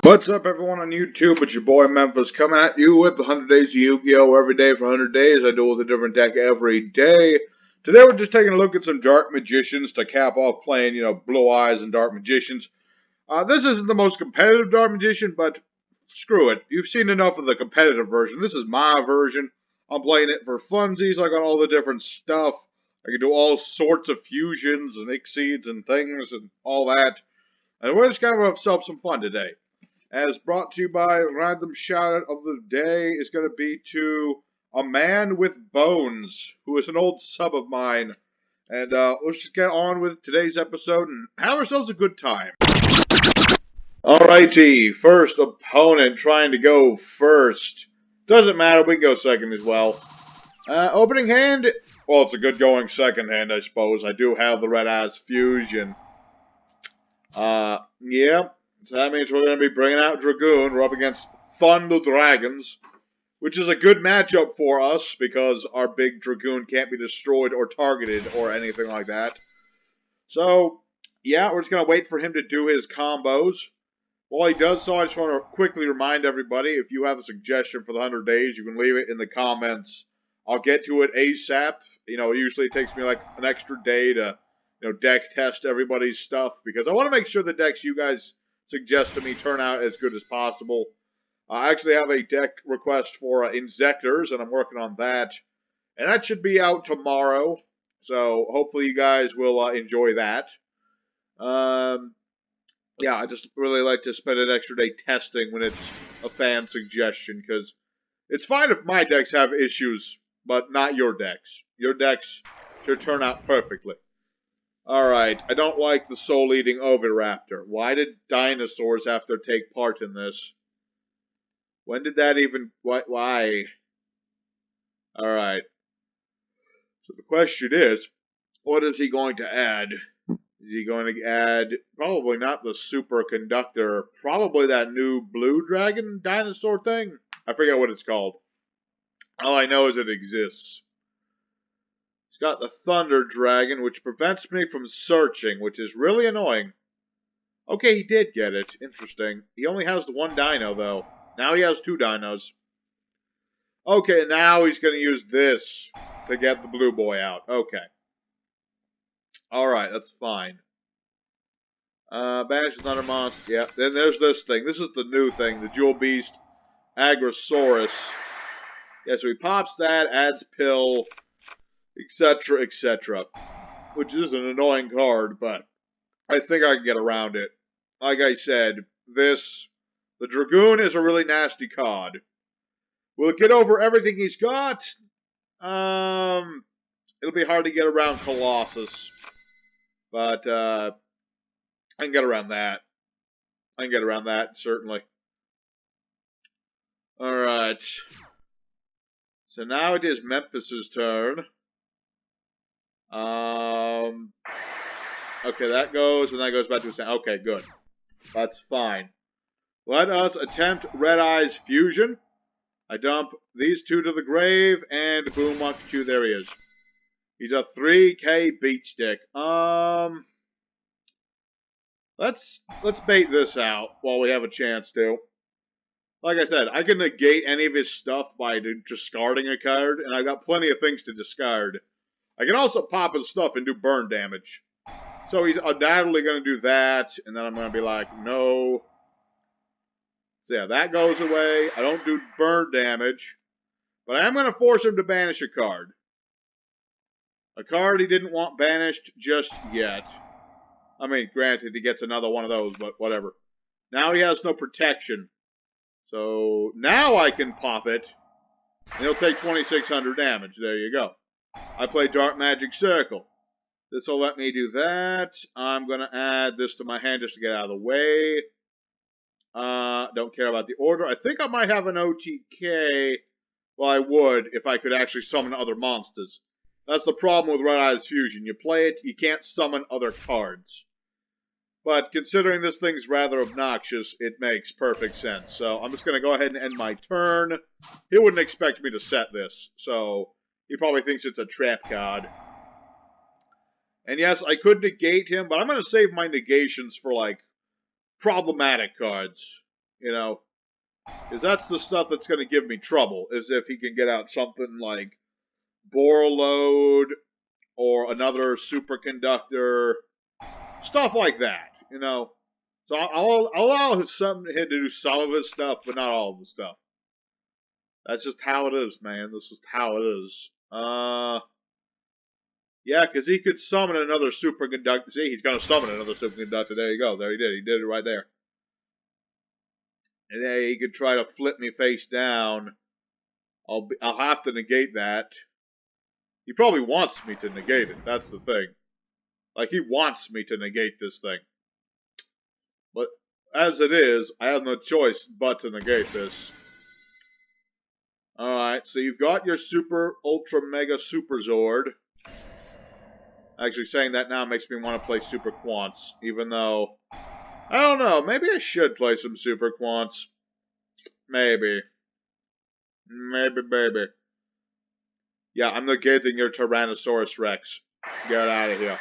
What's up, everyone on YouTube? It's your boy Memphis coming at you with the 100 Days of Yu-Gi-Oh! Every day for 100 days. I duel with a different deck every day. Today we're just taking a look at some Dark Magicians to cap off playing, Blue Eyes and Dark Magicians. This isn't the most competitive Dark Magician, but screw it. You've seen enough of the competitive version. This is my version. I'm playing it for funsies. I got all the different stuff. I can do all sorts of fusions and exceeds and things and all that. And we're just going to have ourselves some fun today. As brought to you by random shout out of the day is going to be to a man with bones, who is an old sub of mine. And let's just get on with today's episode and have ourselves a good time. Alrighty, first opponent trying to go first. Doesn't matter, we can go second as well. Opening hand, well, it's a good going second hand, I suppose. I do have the Red Eyes Fusion. Yeah. So that means we're going to be bringing out Dragoon. We're up against Thunder Dragons, which is a good matchup for us because our big Dragoon can't be destroyed or targeted or anything like that. So, yeah, we're just going to wait for him to do his combos. While he does so, I just want to quickly remind everybody, if you have a suggestion for the 100 days, you can leave it in the comments. I'll get to it ASAP. It usually takes me like an extra day to, deck test everybody's stuff because I want to make sure the decks you guys suggest to me turn out as good as possible. I actually have a deck request for Insectors, and I'm working on that. And that should be out tomorrow, so hopefully you guys will enjoy that. Yeah, I just really like to spend an extra day testing when it's a fan suggestion, because it's fine if my decks have issues, but not your decks. Your decks should turn out perfectly. Alright, I don't like the soul-eating Oviraptor. Why did dinosaurs have to take part in this? When did that even... Why? Alright. So the question is, what is he going to add? Is he going to add... Probably not the superconductor. Probably that new blue dragon dinosaur thing? I forget what it's called. All I know is it exists. Got the Thunder Dragon, which prevents me from searching, which is really annoying. Okay, he did get it. Interesting. He only has the one dino, though. Now he has two dinos. Okay, now he's going to use this to get the blue boy out. Okay. Alright, that's fine. Banish the Thunder Monster. Yeah, then there's this thing. This is the new thing, the Jewel Beast Agrosaurus. Yeah, so he pops that, adds Pill, etc., etc. Which is an annoying card, but I think I can get around it. Like I said, the Dragoon is a really nasty card. Will it get over everything he's got? It'll be hard to get around Colossus. But, I can get around that. I can get around that, certainly. Alright. So now it is Memphis's turn. Okay, that goes, and that goes back to his hand. Okay, good. That's fine. Let us attempt Red Eyes Fusion. I dump these two to the grave, and boom, Wakachu, there he is. He's a 3K beat stick. Let's bait this out while we have a chance to. Like I said, I can negate any of his stuff by discarding a card, and I've got plenty of things to discard. I can also pop his stuff and do burn damage. So he's undoubtedly going to do that, and then I'm going to be like, no. So yeah, that goes away. I don't do burn damage. But I am going to force him to banish a card. A card he didn't want banished just yet. I mean, granted, he gets another one of those, but whatever. Now he has no protection. So now I can pop it, and he'll take 2,600 damage. There you go. I play Dark Magic Circle. This will let me do that. I'm going to add this to my hand just to get out of the way. Don't care about the order. I think I might have an OTK. Well, I would if I could actually summon other monsters. That's the problem with Red Eyes Fusion. You play it, you can't summon other cards. But considering this thing's rather obnoxious, it makes perfect sense. So I'm just going to go ahead and end my turn. He wouldn't expect me to set this, so he probably thinks it's a trap card. And yes, I could negate him, but I'm going to save my negations for, like, problematic cards. You know? Because that's the stuff that's going to give me trouble, is if he can get out something like Borload or another superconductor, stuff like that, you know? So I'll allow him to do some of his stuff, but not all of the stuff. That's just how it is, man. This is how it is. Yeah, because he could summon another superconductor. See, he's going to summon another superconductor. There you go. There he did. He did it right there. And then he could try to flip me face down. I'll have to negate that. He probably wants me to negate it. That's the thing. Like, he wants me to negate this thing. But as it is, I have no choice but to negate this. Alright, so you've got your Super, Ultra, Mega, Super Zord. Actually, saying that now makes me want to play Super Quants, even though... I don't know, maybe I should play some Super Quants. Maybe. Maybe. Yeah, I'm negating your Tyrannosaurus Rex. Get out of here.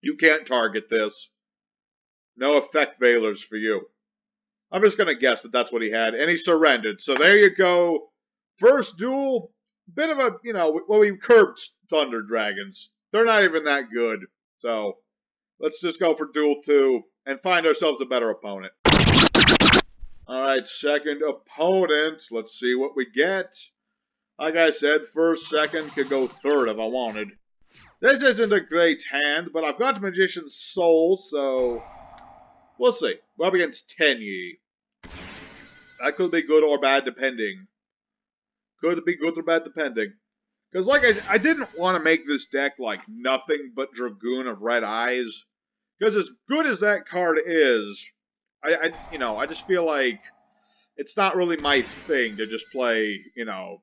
You can't target this. No effect Veilers for you. I'm just going to guess that that's what he had. And he surrendered. So there you go. First duel. Bit of a, you know, well, we curbed Thunder Dragons. They're not even that good. So let's just go for duel 2 and find ourselves a better opponent. Alright, second opponent. Let's see what we get. Like I said, first, second, could go third if I wanted. This isn't a great hand, but I've got Magician's Soul, so... We'll see. We're up against Tenyi. That could be good or bad, depending. Could be good or bad, depending. Because, like I didn't want to make this deck, like, nothing but Dragoon of Red Eyes. Because as good as that card is, I just feel like it's not really my thing to just play, you know,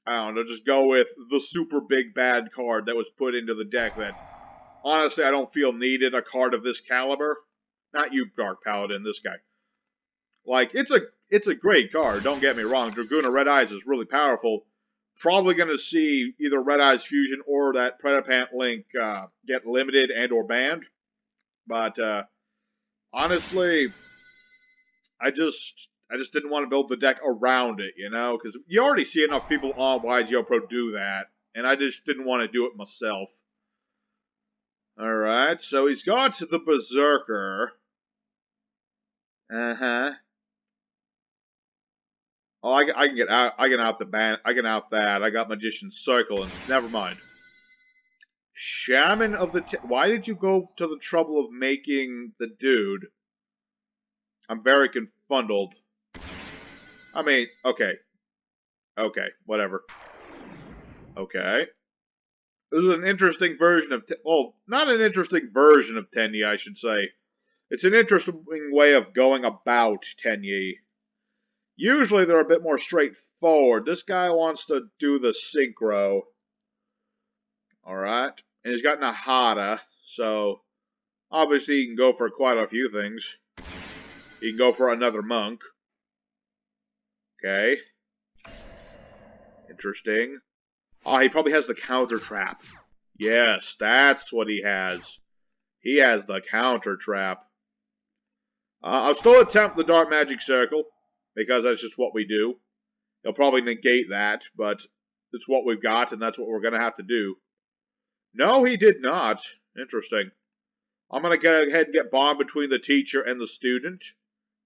I don't know, just go with the super big bad card that was put into the deck that, honestly, I don't feel needed a card of this caliber. Not you, Dark Paladin, this guy. Like, it's a great card, don't get me wrong. Dragoon of Red Eyes is really powerful. Probably going to see either Red Eyes Fusion or that Predapant Link get limited and or banned. But, honestly, I just didn't want to build the deck around it, you know? Because you already see enough people on YGO Pro do that. And I just didn't want to do it myself. Alright, so he's got the Berserker. Oh, I can get out. I can out the ban. I can out that. I got Magician's Circle, and never mind. Shaman of the. Why did you go to the trouble of making the dude? I'm very confundled. I mean, okay, whatever. Okay, this is an interesting version of. Well, not an interesting version of Tenyi, I should say. It's an interesting way of going about Tenyi. Usually they're a bit more straightforward. This guy wants to do the synchro. Alright. And he's got Nahada, so obviously he can go for quite a few things. He can go for another monk. Okay. Interesting. Oh, he probably has the counter trap. Yes, that's what he has. He has the counter trap. I'll still attempt the Dark Magic Circle, because that's just what we do. He'll probably negate that, but it's what we've got, and that's what we're going to have to do. No, he did not. Interesting. I'm going to go ahead and get bond between the teacher and the student,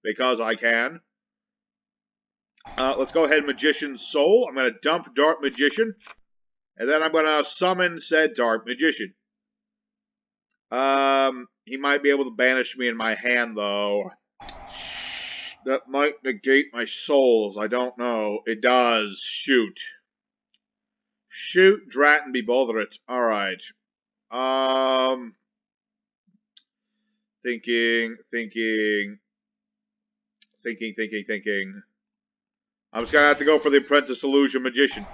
because I can. Let's go ahead and Magician's Soul. I'm going to dump Dark Magician, and then I'm going to summon said Dark Magician. He might be able to banish me in my hand, though. That might negate my souls. I don't know. It does. Shoot. Shoot, drat, and be bothered. Alright. Thinking. I'm just gonna have to go for the Apprentice Illusion Magician.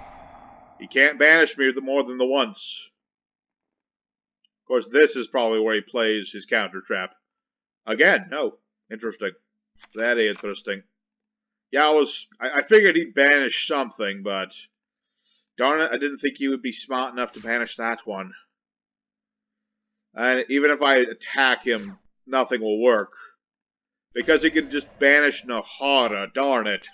He can't banish me more than the once. Of course, this is probably where he plays his counter trap. Again, no. Interesting. Very interesting. Yeah, I figured he'd banish something, but darn it, I didn't think he would be smart enough to banish that one. And even if I attack him, nothing will work. Because he can just banish Nahara, darn it.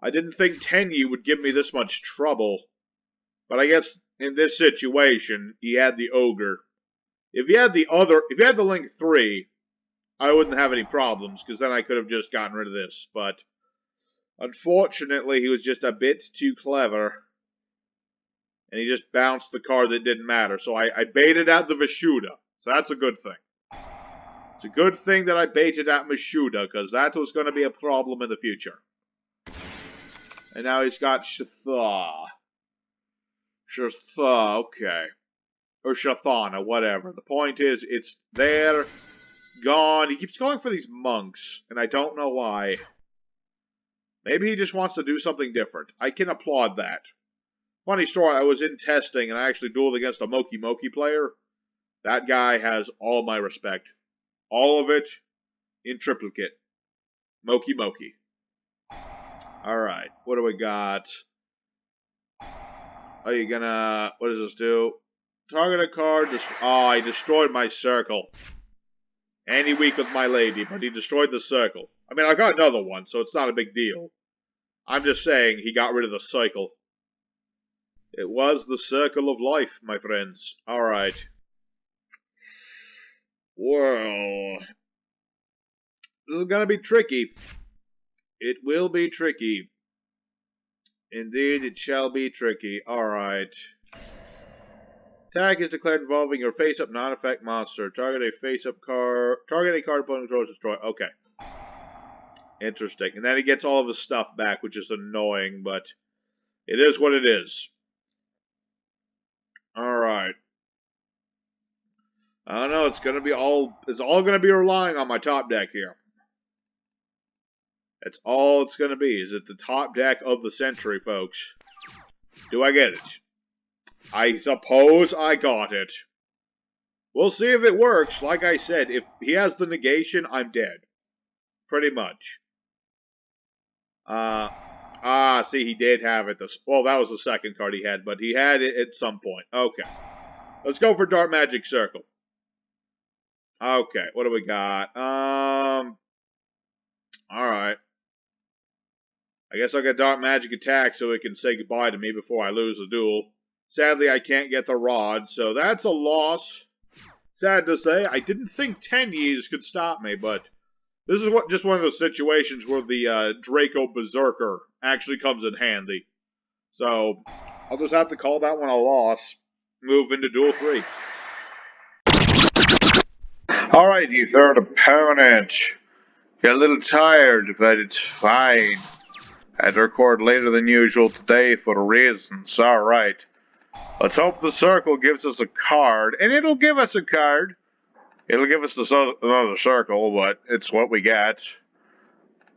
I didn't think Tenyi would give me this much trouble. But I guess in this situation, he had the Ogre. If he had the Link 3, I wouldn't have any problems, because then I could have just gotten rid of this. But unfortunately, he was just a bit too clever. And he just bounced the card that didn't matter. So I baited out the Vishuda. So that's a good thing. It's a good thing that I baited out Vishuda, because that was going to be a problem in the future. And now he's got Shatha. Shatha, okay. Or Shathana, whatever. The point is, it's there. It's gone. He keeps going for these monks, and I don't know why. Maybe he just wants to do something different. I can applaud that. Funny story, I was in testing, and I actually dueled against a Moki Moki player. That guy has all my respect. All of it in triplicate. Moki Moki. Alright, what do we got? Are you gonna... What does this do? Target a card. Oh, he destroyed my circle. And he weak with my lady, but he destroyed the circle. I mean, I got another one, so it's not a big deal. I'm just saying he got rid of the cycle. It was the circle of life, my friends. Alright. Well, this is gonna be tricky. It will be tricky. Indeed, it shall be tricky. Alright. Attack is declared involving your face-up non-effect monster. Target a face-up card. Target a card opponent controls destroy. Okay. Interesting. And then he gets all of his stuff back, which is annoying, but it is what it is. Alright. I don't know, it's all gonna be relying on my top deck here. That's all it's gonna be, is it the top deck of the century, folks. Do I get it? I suppose I got it. We'll see if it works. Like I said, if he has the negation, I'm dead. Pretty much. See, he did have it. Well, that was the second card he had, but he had it at some point. Okay. Let's go for Dark Magic Circle. Okay, what do we got? Alright. I guess I'll get Dark Magic Attack so it can say goodbye to me before I lose the duel. Sadly, I can't get the Rod, so that's a loss. Sad to say. I didn't think Tenyis could stop me, but this is just one of those situations where the Draco Berserker actually comes in handy. So, I'll just have to call that one a loss. Move into Duel 3. Alright, you third opponent. You're a little tired, but it's fine. I had to record later than usual today for reasons. Alright. Let's hope the circle gives us a card. And it'll give us a card. It'll give us another circle, but it's what we get.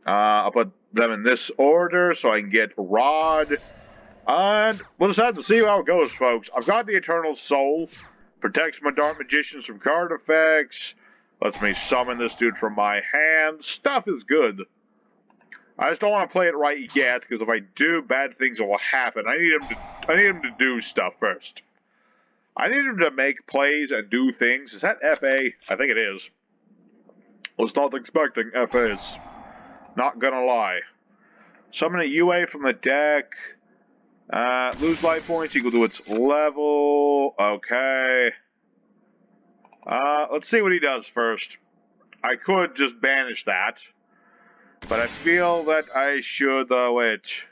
I'll put them in this order so I can get Rod. And we'll just have to see how it goes, folks. I've got the Eternal Soul. Protects my Dark Magicians from card effects. Lets me summon this dude from my hand. Stuff is good. I just don't want to play it right yet, because if I do, bad things will happen. I need him to do stuff first. I need him to make plays and do things. Is that FA? I think it is. Was not expecting FAs. Not gonna lie. Summon a UA from the deck. Lose life points equal to its level. Okay. Let's see what he does first. I could just banish that. But I feel that I should, wait.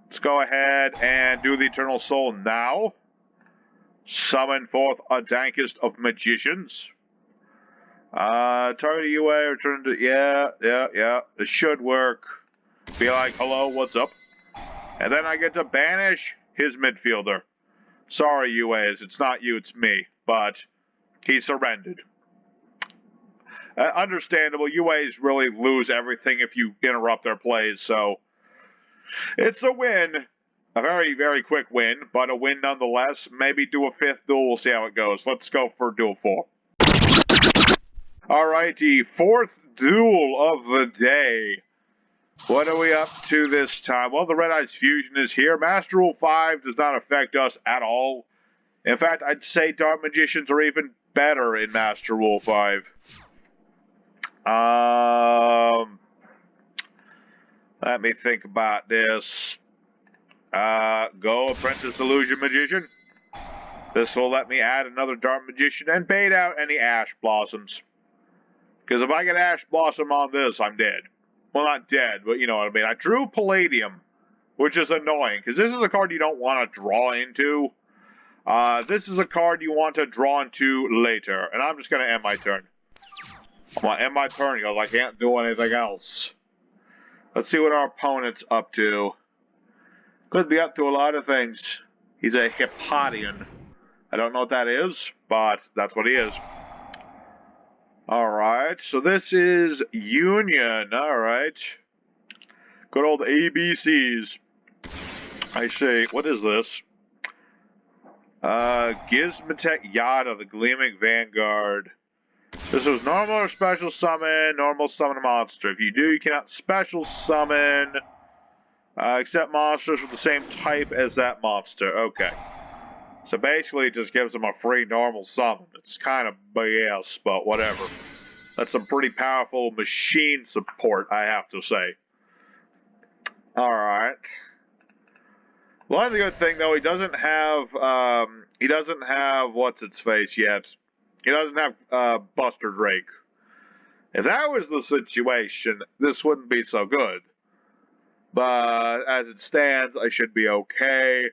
Let's go ahead and do the Eternal Soul now. Summon forth a Dankest of Magicians. Target UA, return to, yeah. This should work. Be like, hello, what's up? And then I get to banish his midfielder. Sorry, UAs, it's not you, it's me. But he surrendered. Understandable, UAs really lose everything if you interrupt their plays, so it's a win. A very, very quick win, but a win nonetheless. Maybe do a fifth duel, we'll see how it goes. Let's go for Duel 4. Alrighty, fourth duel of the day. What are we up to this time? Well, the Red Eyes Fusion is here. Master Rule 5 does not affect us at all. In fact, I'd say Dark Magicians are even better in Master Rule 5. Let me think about this. Go Apprentice Illusion Magician. This will let me add another Dark Magician and bait out any Ash Blossoms. Because if I get Ash Blossom on this, I'm dead. Well, not dead, but you know what I mean. I drew Palladium, which is annoying, because this is a card you don't want to draw into. This is a card you want to draw into later, and I'm just going to end my turn. I'm going to end my turn because I can't do anything else. Let's see what our opponent's up to. Could be up to a lot of things. He's a Hippodian. I don't know what that is, but that's what he is. Alright, so this is Union. Alright. Good old ABCs. I see. What is this? Gizmatech Yada, the Gleaming Vanguard. This was normal or special summon. Normal summon a monster. If you do, you cannot special summon except monsters with the same type as that monster. Okay. So basically, it just gives them a free normal summon. It's kind of BS, but whatever. That's some pretty powerful machine support, I have to say. Alright. Well, the good thing, though, he doesn't have what's-its-face yet. He doesn't have, Buster Drake. If that was the situation, this wouldn't be so good. But, as it stands, I should be okay.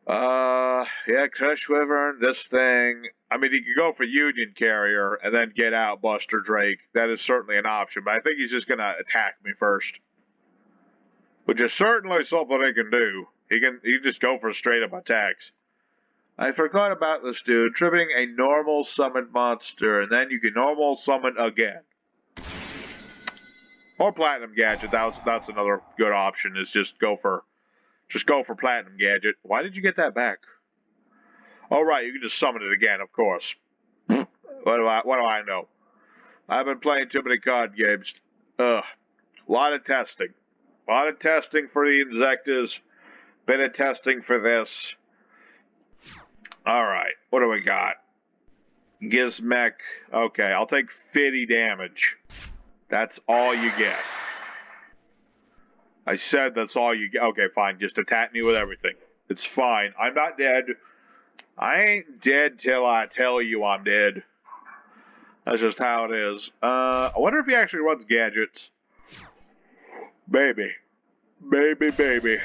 Yeah, Crush Wyvern, this thing. I mean, he could go for Union Carrier and then get out Buster Drake. That is certainly an option, but I think he's just gonna attack me first. Which is certainly something he can do. He can just go for straight up attacks. I forgot about this dude. Tripping a normal summoned monster, and then you can normal summon again. Or Platinum Gadget. That's another good option. Is just go for Platinum Gadget. Why did you get that back? Oh right, you can just summon it again, of course. What do I know? I've been playing too many card games. Ugh. A lot of testing. A lot of testing for the Insectas. Bit of testing for this. Alright, what do we got? Gizmech. Okay, I'll take 50 damage. That's all you get. I said that's all you get. Okay, fine. Just attack me with everything. It's fine. I'm not dead. I ain't dead till I tell you I'm dead. That's just how it is. I wonder if he actually runs gadgets. Maybe. Maybe.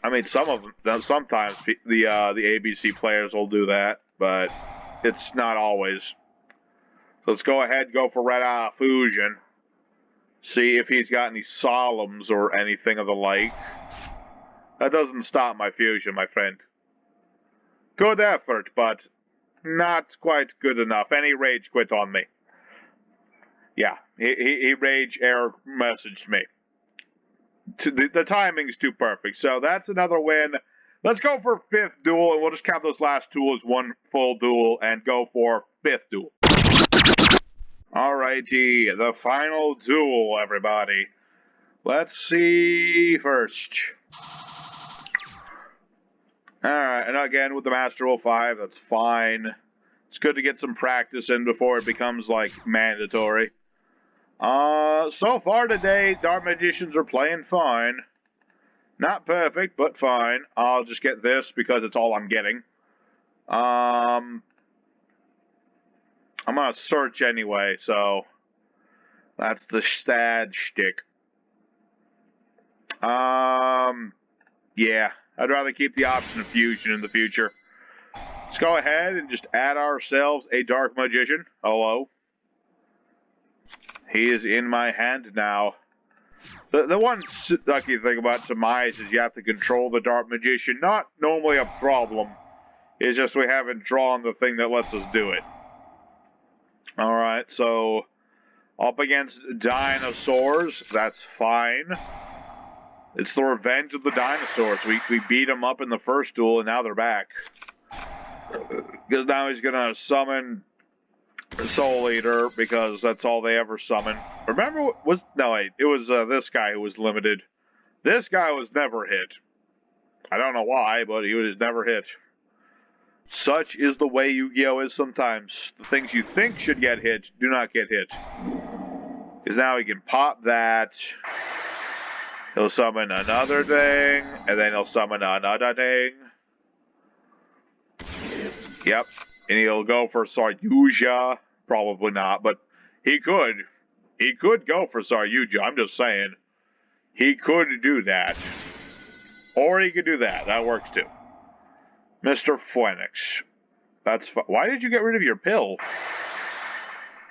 I mean, some of them, sometimes the ABC players will do that, but it's not always. So let's go ahead and go for Red Eye Fusion. See if he's got any Solemns or anything of the like. That doesn't stop my fusion, my friend. Good effort, but not quite good enough. Any rage quit on me. Yeah, he rage error messaged me. The timing's too perfect, so that's another win. Let's go for 5th duel, and we'll just count those last two as one full duel and go for 5th duel. Alrighty, the final duel, everybody. Let's see first. Alright, and again with the Master Rule 5, that's fine. It's good to get some practice in before it becomes, like, mandatory. So far today, Dark Magicians are playing fine. Not perfect, but fine. I'll just get this because it's all I'm getting. I'm gonna search anyway, so that's the stat shtick. Yeah, I'd rather keep the option of fusion in the future. Let's go ahead and just add ourselves a Dark Magician. Hello. He is in my hand now. The one sucky thing about Demise is you have to control the Dark Magician. Not normally a problem. It's just we haven't drawn the thing that lets us do it. Alright, so up against dinosaurs, that's fine. It's the revenge of the dinosaurs. We beat them up in the first duel and now they're back. Because now he's gonna summon Soul Eater because that's all they ever summon. Remember, it was this guy who was limited. This guy was never hit. I don't know why, but he was never hit. Such is the way Yu-Gi-Oh! Is sometimes. The things you think should get hit do not get hit. Because now he can pop that. He'll summon another thing, and then he'll summon another thing. Yep. And he'll go for Saryuja. Probably not, but he could. He could go for Saryuja, I'm just saying. He could do that. Or he could do that. That works too. Mr. Phoenix. That's why did you get rid of your pill?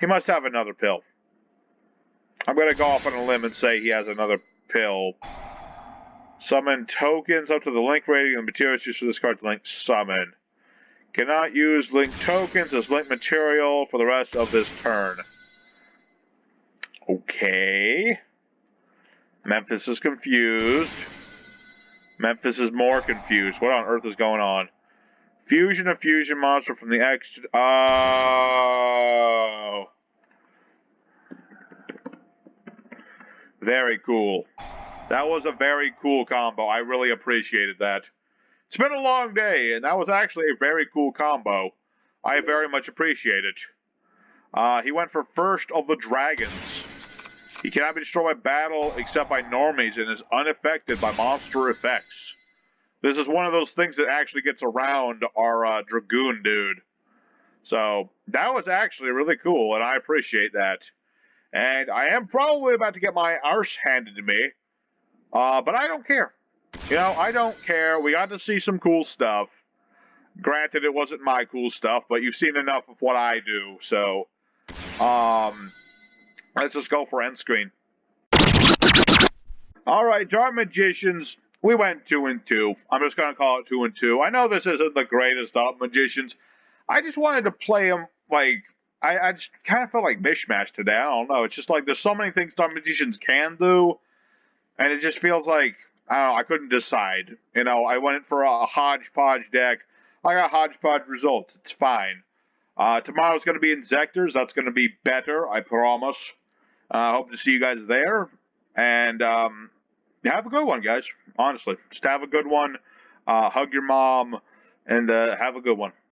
He must have another pill. I'm going to go off on a limb and say he has another pill. Summon tokens up to the link rating and materials used for this card to link summon. Cannot use link tokens as link material for the rest of this turn. Okay. Memphis is confused. Memphis is more confused. What on earth is going on? Fusion of fusion monster from the X. Oh. Very cool. That was a very cool combo. I really appreciated that. It's been a long day, and that was actually a very cool combo. I very much appreciate it. He went for First of the Dragons. He cannot be destroyed by battle except by normies and is unaffected by monster effects. This is one of those things that actually gets around our Dragoon dude. So, that was actually really cool, and I appreciate that. And I am probably about to get my arse handed to me. But I don't care. You know, I don't care. We got to see some cool stuff. Granted, it wasn't my cool stuff, but you've seen enough of what I do, so... let's just go for end screen. Alright, Dark Magicians... We went 2-2. I'm just going to call it 2-2. I know this isn't the greatest Dark Magicians. I just wanted to play them, like... I just kind of felt like mishmash today. I don't know. It's just like there's so many things Dark Magicians can do. And it just feels like, I don't know, I couldn't decide. You know, I went for a hodgepodge deck. I got hodgepodge results. It's fine. Tomorrow's going to be Inzectors. That's going to be better, I promise. Hope to see you guys there. And have a good one, guys. Honestly, just have a good one. Hug your mom, and have a good one.